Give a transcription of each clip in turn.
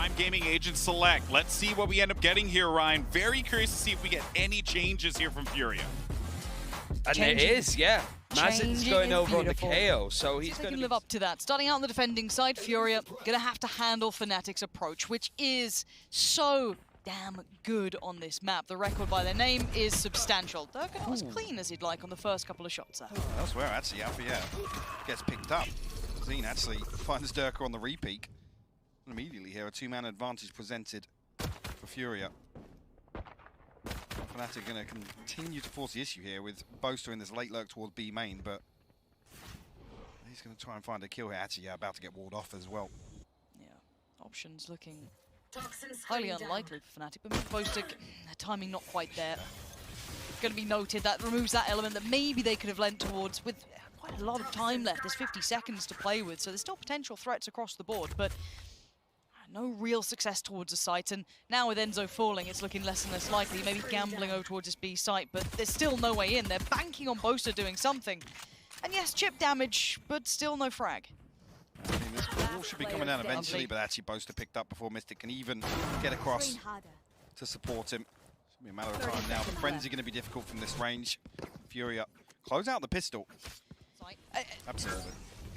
Prime Gaming Agent Select. Let's see what we end up getting here, Ryan. Very curious to see if we get any changes here from FURIA. And it is, yeah. Mazin's going over on the KO, so he's going to live up to that. Starting out on the defending side, FURIA gonna have to handle Fnatic's approach, which is so damn good on this map. The record by their name is substantial. Derke not as clean as he'd like on the first couple of shots there. Elsewhere, actually, Alfajer gets picked up. Zin actually finds Derke on the repeat. And immediately here, a two-man advantage presented for FURIA. Fnatic going to continue to force the issue here with Boaster in this late lurk towards B main, but he's going to try and find a kill here. Actually, yeah, about to get walled off as well. Yeah, options looking highly unlikely for Fnatic, but Boaster, timing not quite there. Going to be noted that removes that element that maybe they could have lent towards with quite a lot of time left. There's 50 seconds to play with, so there's still potential threats across the board, but no real success towards the site. And now with Enzo falling, it's looking less and less likely. Maybe gambling over towards this B site, but there's still no way in. They're banking on Boaster doing something. And yes, chip damage, but still no frag. I mean, this wall should be coming down eventually, but actually Boaster picked up before Mistic can even get across to support him. It's going to be a matter of time now. The frenzy going to be difficult from this range. FURIA close out the pistol. Absolutely.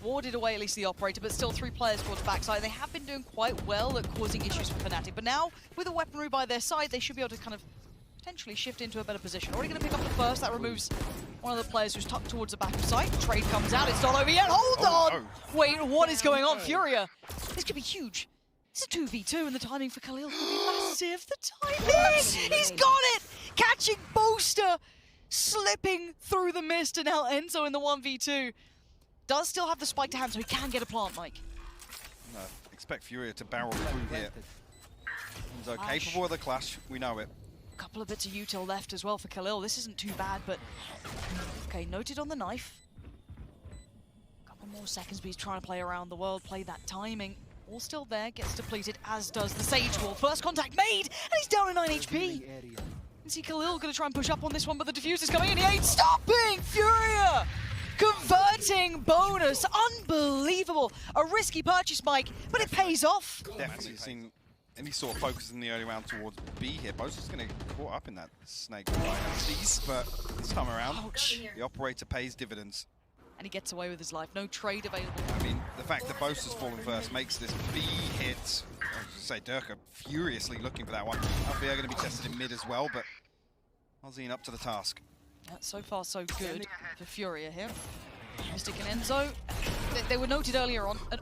Warded away at least the operator, but still 3 players towards backside. They have been doing quite well at causing issues for Fnatic, but now with the weaponry by their side, they should be able to kind of potentially shift into a better position. Already going to pick up the first. That removes one of the players who's tucked towards the back of site. Trade comes out. It's not over yet. Hold on! No. Wait, what is going on? FURIA. This could be huge. It's a 2v2, and the timing for Khalil could be massive. The timing! He's got it! Catching Boaster, slipping through the mist, and now Enzo in the 1v2. Does still have the spike to hand, so he can get a plant, Mike. No, expect FURIA to barrel through here. Enzo capable of the clash, we know it. A couple of bits of util left as well for Khalil. This isn't too bad, but okay, noted on the knife. A couple more seconds, but he's trying to play around the world, play that timing. All still there, gets depleted, as does the Sage Wall. First contact made, and he's down to 9 HP. You can see Khalil gonna try and push up on this one, but the diffuser's coming in. He ain't stopping! FURIA! Converting bonus, unbelievable. A risky purchase, Mike, but it pays off. Definitely seen any sort of focus in the early round towards B here. Boaster's going to get caught up in that snake piece, but this time around, the operator pays dividends. And he gets away with his life. No trade available. I mean, the fact that Boaster's fallen first makes this B hit. I was going to say, Derke furiously looking for that one. Alfajer going to be tested in mid as well, but mazin up to the task. Yeah, so far so good for FURIA here. Mistic and Enzo, they were noted earlier on. And,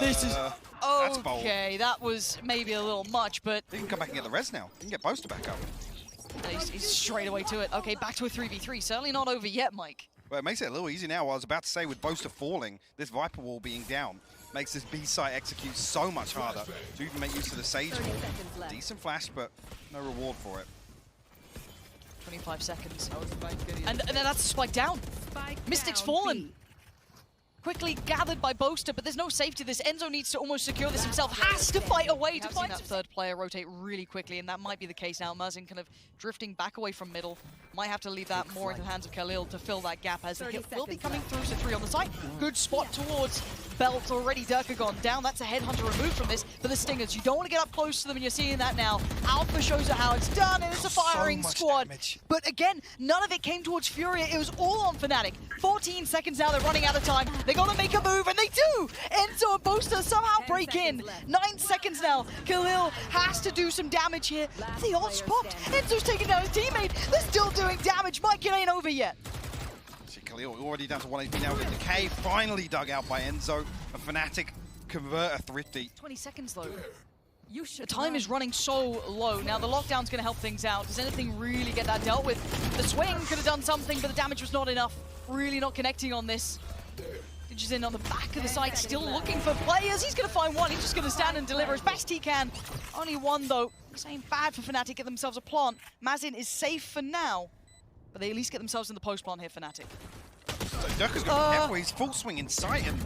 this is okay. That was maybe a little much, but they can come back and get the res now. They can get Boaster back up. He's straight away to it. Okay, back to a 3v3. Certainly not over yet, Mike. Well, it makes it a little easier now. I was about to say, with Boaster falling, this Viper wall being down makes this B site execute so much harder to even make use of the Sage wall. Decent flash, but no reward for it. 25 seconds. And then that's a spike down. Mistic's fallen. Quickly gathered by Boaster, but there's no safety. This Enzo needs to almost secure this himself. Has to fight away to find that third player rotate really quickly, and that might be the case now. Mazin kind of drifting back away from middle. Might have to leave that more into the hands of Khalil to fill that gap, as the hit will be coming through. So 3 on the site. Good spot towards Belt already. Derke gone down. That's a headhunter removed from this. For the Stingers, you don't want to get up close to them, and you're seeing that now. Alpha shows you how it's done, and it's a firing squad. Damage. But again, none of it came towards FURIA. It was all on Fnatic. 14 seconds now. They're running out of time. They got to make a move, and they do! Enzo and Boaster somehow break in. 9 seconds now. Khalil has to do some damage here. The odds popped. Enzo's taking down his teammate. They're still doing damage. Mike, it ain't over yet. See, Khalil already down to 1 HP now with Decay. Finally dug out by Enzo. A Fnatic converter thrifty. 20 seconds though. The time is running so low. Now the lockdown's going to help things out. Does anything really get that dealt with? The swing could have done something, but the damage was not enough. Really not connecting on this. dgzin on the back of the site, still looking for players. He's going to find one. He's just going to stand and deliver as best he can. Only one, though. This ain't bad for Fnatic. Get themselves a plant. Mazin is safe for now, but they at least get themselves in the post plant here, Fnatic. So Derke's got careful. He's full swing in sight and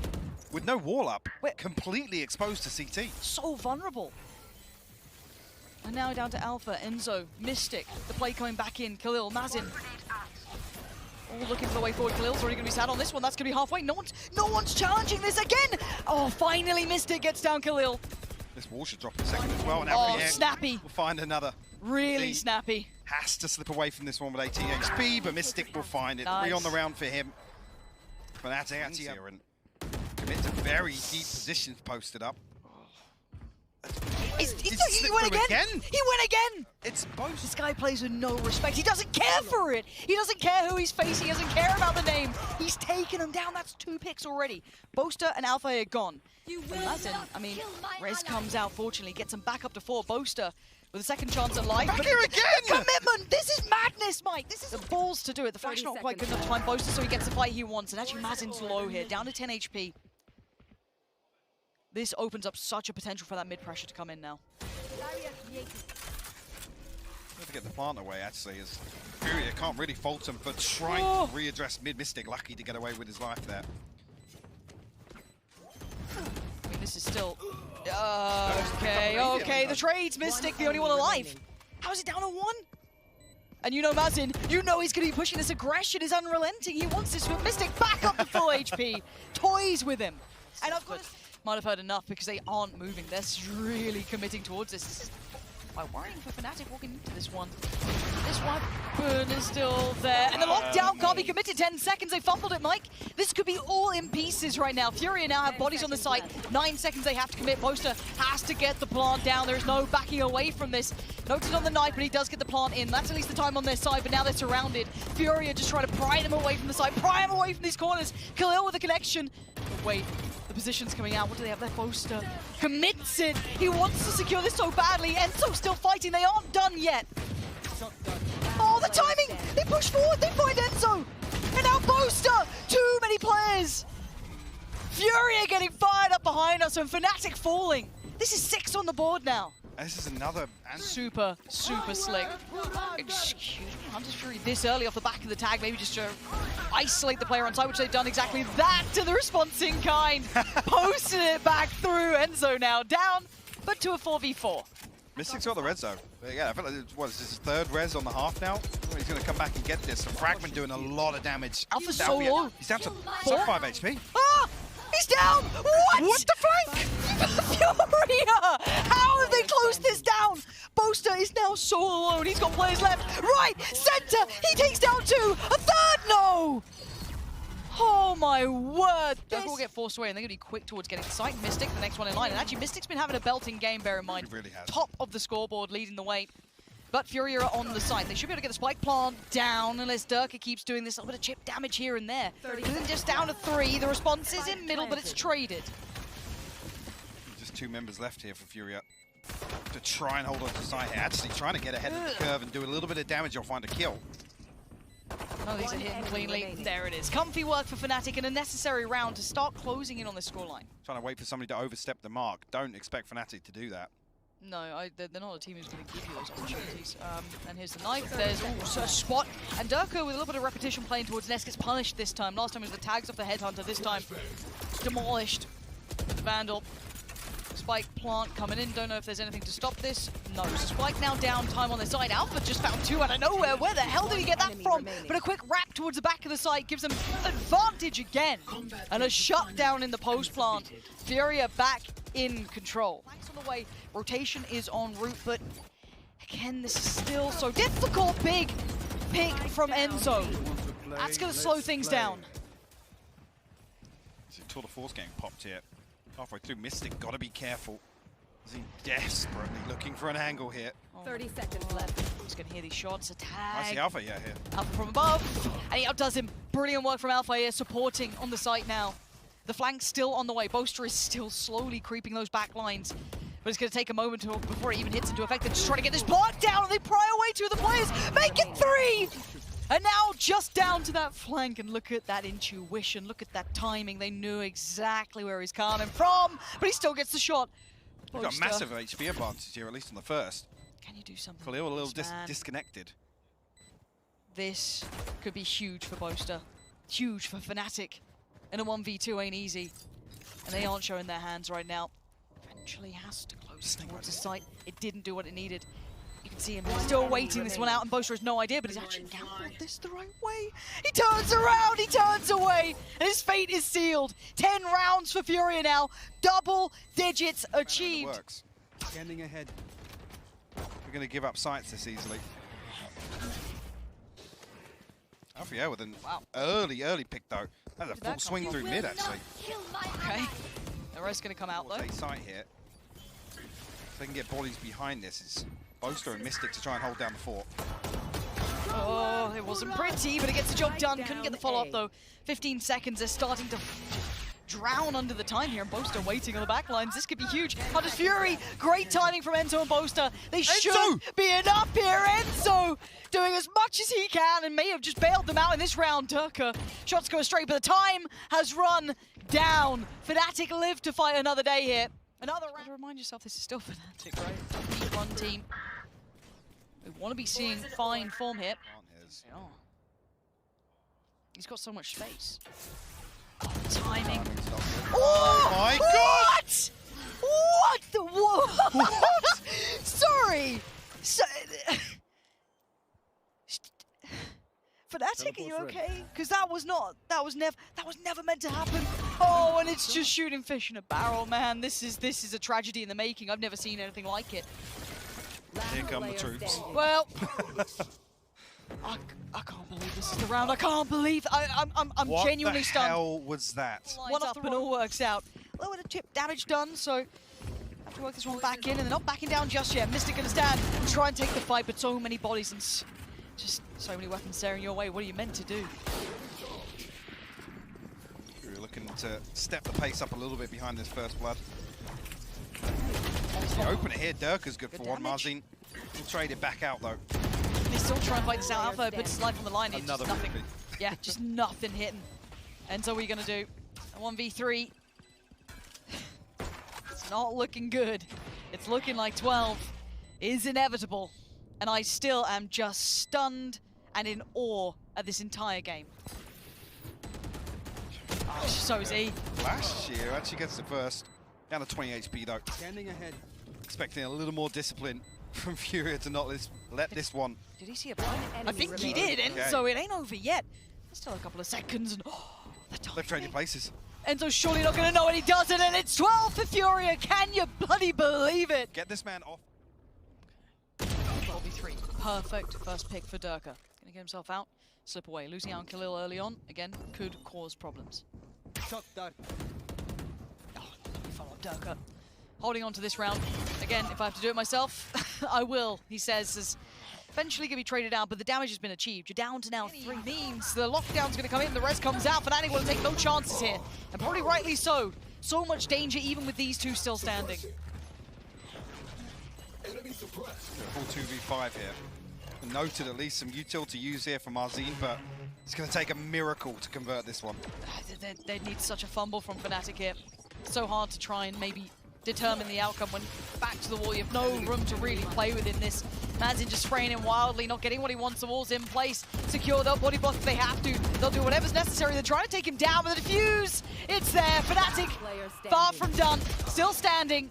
with no wall up, completely exposed to CT. So vulnerable. And now down to Alpha, Enzo, Mistic. The play coming back in. Khalil, Mazin. All looking for the way forward. Khalil's already going to be sat on this one. That's going to be halfway. No one's challenging this again. Oh, finally Mistic gets down Khalil. This wall should drop in a second as well. And Oh, snappy. We'll find another. Really He snappy. has to slip away from this one with 18 HP, but Mistic will find it. Nice. 3 on the round for him. But that's actually and commit to very deep positions posted up. He went again. He went again. It's both. This guy plays with no respect. He doesn't care for it. He doesn't care who he's facing. He doesn't care about the name. He's taken him down. That's 2 picks already. Boaster and Alfajer gone. And Mazin, I mean, Rez comes out, fortunately, gets him back up to 4. Boaster with a second chance at life. Back here again! The commitment! This is madness, Mike! This is the balls to do it. The flash not quite good enough to find Boaster, so he gets the fight he wants. And actually, Mazin's low here, down to 10 HP. This opens up such a potential for that mid-pressure to come in now. To get the plant away, actually, as FURIA can't really fault him for trying to readdress mid-Mistic. Lucky to get away with his life there. I mean, this is still... okay, the trades, Mistic, the only one alive. How is it down to 1? And you know Mazin, you know he's going to be pushing this aggression, is unrelenting. He wants this with Mistic back up to full HP. Toys with him. And of course, might have heard enough because they aren't moving. They're really committing towards this. This is quite worrying for Fnatic walking into this one. This weapon is still there. And the lockdown can't be committed. 10 seconds, they fumbled it, Mike. This could be all in pieces right now. FURIA now have bodies on the site. 9 seconds they have to commit. Boaster has to get the plant down. There's no backing away from this. Noted on the knife, but he does get the plant in. That's at least the time on their side, but now they're surrounded. FURIA just trying to pry them away from the side, pry them away from these corners. Khalil with the connection. But wait. The position's coming out. What do they have there? Boaster commits it. He wants to secure this so badly. Enzo's still fighting. They aren't done yet. Oh, the timing! They push forward. They find Enzo. And now Boaster. Too many players. FURIA getting fired up behind us and Fnatic falling. This is 6 on the board now. This is another... Super slick. Excuse me, Hunter's Fury this early off the back of the tag, maybe just to isolate the player on site, which they've done exactly that to the response in kind. Posted it back through. Enzo now down, but to a 4v4. Mistic's got the red zone. But yeah, I feel like it's his 3rd res on the half now. He's going to come back and get this. The Fragment doing a lot of damage. Alpha's so low. He's down to sub 5 HP. Ah! He's down! What? What the flank? FURIA! How have they closed this down? Boaster is now so alone. He's got players left. Right! Center! He takes down 2! A 3rd! No! Oh my word! Derke will get forced away and they're going to be quick towards getting the site. Mistic, the next one in line. And actually, Mistic's been having a belting game, bear in mind. He really has. Top of the scoreboard, leading the way. But FURIA are on the site. They should be able to get the spike plant down unless Derke keeps doing this little bit of chip damage here and there. Just down to 3. The response is in middle, but it's traded. Just 2 members left here for FURIA to try and hold on to site here. Actually trying to get ahead of the curve and do a little bit of damage. You'll find a kill. Oh, these are hitting cleanly. There it is. Comfy work for Fnatic and a necessary round to start closing in on this scoreline. Trying to wait for somebody to overstep the mark. Don't expect Fnatic to do that. No, they're not a team who's going to give you those opportunities. And here's the knife. There's a spot. And Derke, with a little bit of repetition playing towards Ness, gets punished this time. Last time it was the tags off the Headhunter. This time, demolished. The Vandal. Spike plant coming in. Don't know if there's anything to stop this. No. Spike now down. Time on their side. Alpha just found 2 out of nowhere. Where the hell did he get that from? But a quick wrap towards the back of the site gives them advantage again. And a shutdown in the post plant. FURIA back in control. Flanks on the way. Rotation is en route, but again, this is still so difficult. Big pick from Enzo. That's going to slow things down. Tour de Force getting popped here. Halfway through, Mistic, gotta be careful. Is he desperately looking for an angle here? 30 seconds left. He's going to hear these shots. Attack. I see Alpha, yeah, here. Alpha from above. And he outdoes him. Brilliant work from Alfajer, supporting on the site now. The flank's still on the way. Boaster is still slowly creeping those back lines. But it's going to take a moment before it even hits into effect. They're just trying to get this block down, and they pry away 2 of the players. Make it 3! And now just down to that flank, and look at that intuition. Look at that timing. They knew exactly where he's coming from, but he still gets the shot. He's got massive HP advantage here, at least on the first. Can you do something? Khalil a little disconnected. This could be huge for Boaster. Huge for Fnatic. And a 1v2 ain't easy. And they aren't showing their hands right now. Eventually has to close towards the site. It didn't do what it needed. You can see him still waiting this one out, and Boaster has no idea, but he's actually gambled this the right way. He turns around, he turns away, and his fate is sealed. 10 rounds for FURIA now. Double digits achieved. Scanning ahead. We're going to give up sights this easily. Alfajer with an early pick though. That's a full swing through mid actually. Okay. The rest going to come out though. Take sight here. So they can get bodies behind this. It's Boaster and Mistic to try and hold down the fort. Oh, it wasn't pretty, but it gets the job done. Couldn't get the follow-up though. 15 seconds, they're starting to drown under the time here, and Boaster waiting on the back lines. This could be huge. How does Fury? Great timing from Enzo and Boaster. They should be enough here. Enzo doing as much as he can and may have just bailed them out in this round. Derke, shots go straight, but the time has run down. Fnatic live to fight another day here. Another round. Remind yourself, this is still Fnatic, right? One team. We want to be seeing fine form here. Yeah. He's got so much space. Oh, timing. Oh my god! What? What the what? Sorry. Fnatic, are you okay? Because that was never meant to happen. Oh, and it's just shooting fish in a barrel, man. This is a tragedy in the making. I've never seen anything like it. Here come the troops. Well, I can't believe this is the round. I can't believe I'm genuinely stunned. What the hell was that? One up and all works out. A little bit of chip damage done, so have to work this one back in, and they're not backing down just yet. Mistic gonna stand and try and take the fight, but so many bodies and just so many weapons staring your way. What are you meant to do? You're looking to step the pace up a little bit behind this first blood. The opener here, Derke's good for one. Mazin will trade it back out though. They still try and fight this out. Alpha puts his life on the line. It's Another just nothing. movie. Yeah, just nothing hitting. Enzo, what are you gonna do? A 1v3. It's not looking good. It's looking like 12 is inevitable. And I still am just stunned and in awe at this entire game. Oh, so is he. Last year actually gets the first. Down to 20 HP though. Scanning ahead. Expecting a little more discipline from FURIA to not let this one. Did he see a blind? I think he did, Enzo. It ain't over yet. There's still a couple of seconds, and They've traded places. Enzo's surely not going to know what he does, and it's 12 for FURIA. Can you bloody believe it? Get this man off. 4v3. Perfect first pick for Derke. Going to get himself out, slip away. Losing out on Khalil early on, again, could cause problems. Shot that. Oh, follow up Derke. Holding on to this round. Again, if I have to do it myself, I will, he says, as eventually going to be traded out, but the damage has been achieved. You're down to now 3 means the lockdown's going to come in, the rest comes out. Fnatic will take no chances here, and probably rightly so. So much danger even with these two still standing. Full 2v5 here. Noted at least some util to use here for Mazin, but it's going to take a miracle to convert this one. They need such a fumble from Fnatic here. So hard to try and maybe determine the outcome when back to the wall. You have no room to really play within this. Mazin just spraying in wildly, not getting what he wants. The wall's in place. Secure, they'll body block if they have to. They'll do whatever's necessary. They're trying to take him down with a defuse. It's there. Fnatic, far from done. Still standing.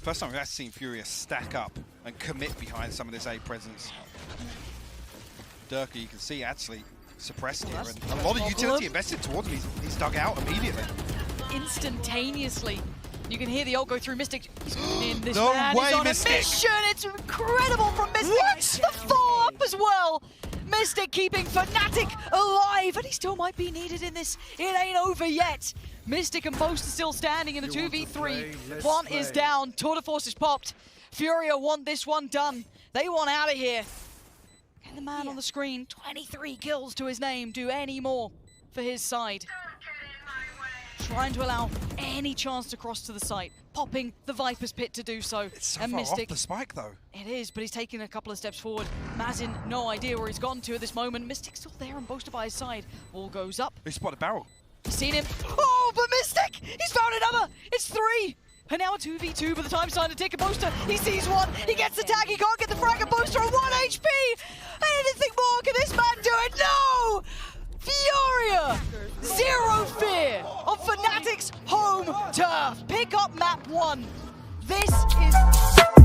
First time we've actually seen FURIA stack up and commit behind some of this A presence. Derke, you can see, actually suppressed here. And a lot of utility invested towards him. He's dug out immediately. Instantaneously. You can hear the ult go through Mistic. This No man way, is on Mistic. a mission. It's incredible from Mistic. What? The follow-up as well. Mistic keeping Fnatic alive, and he still might be needed in this. It ain't over yet. Mistic and Boaster still standing in the 2v3. Plant is down. Tour de force is popped. FURIA want this one done. They want out of here. Can the man on the screen, 23 kills to his name, do any more for his side? Trying to allow any chance to cross to the site, popping the Viper's Pit to do so. It's so and far Mistic, off the spike though. it is, but he's taking a couple of steps forward. Mazin, no idea where he's gone to at this moment. Mistic's still there and Boaster by his side. Wall goes up. He spotted barrel. He's seen him. Oh, but Mistic! He's found another! It's 3! And now a 2v2, but the time's starting to tick. Boaster, he sees one, he gets the tag, he can't get the frag, and Boaster at 1 HP! Anything more? Can this man do it? No! FURIA! Zero fear of Fnatic's home turf. Pick up map 1. This is...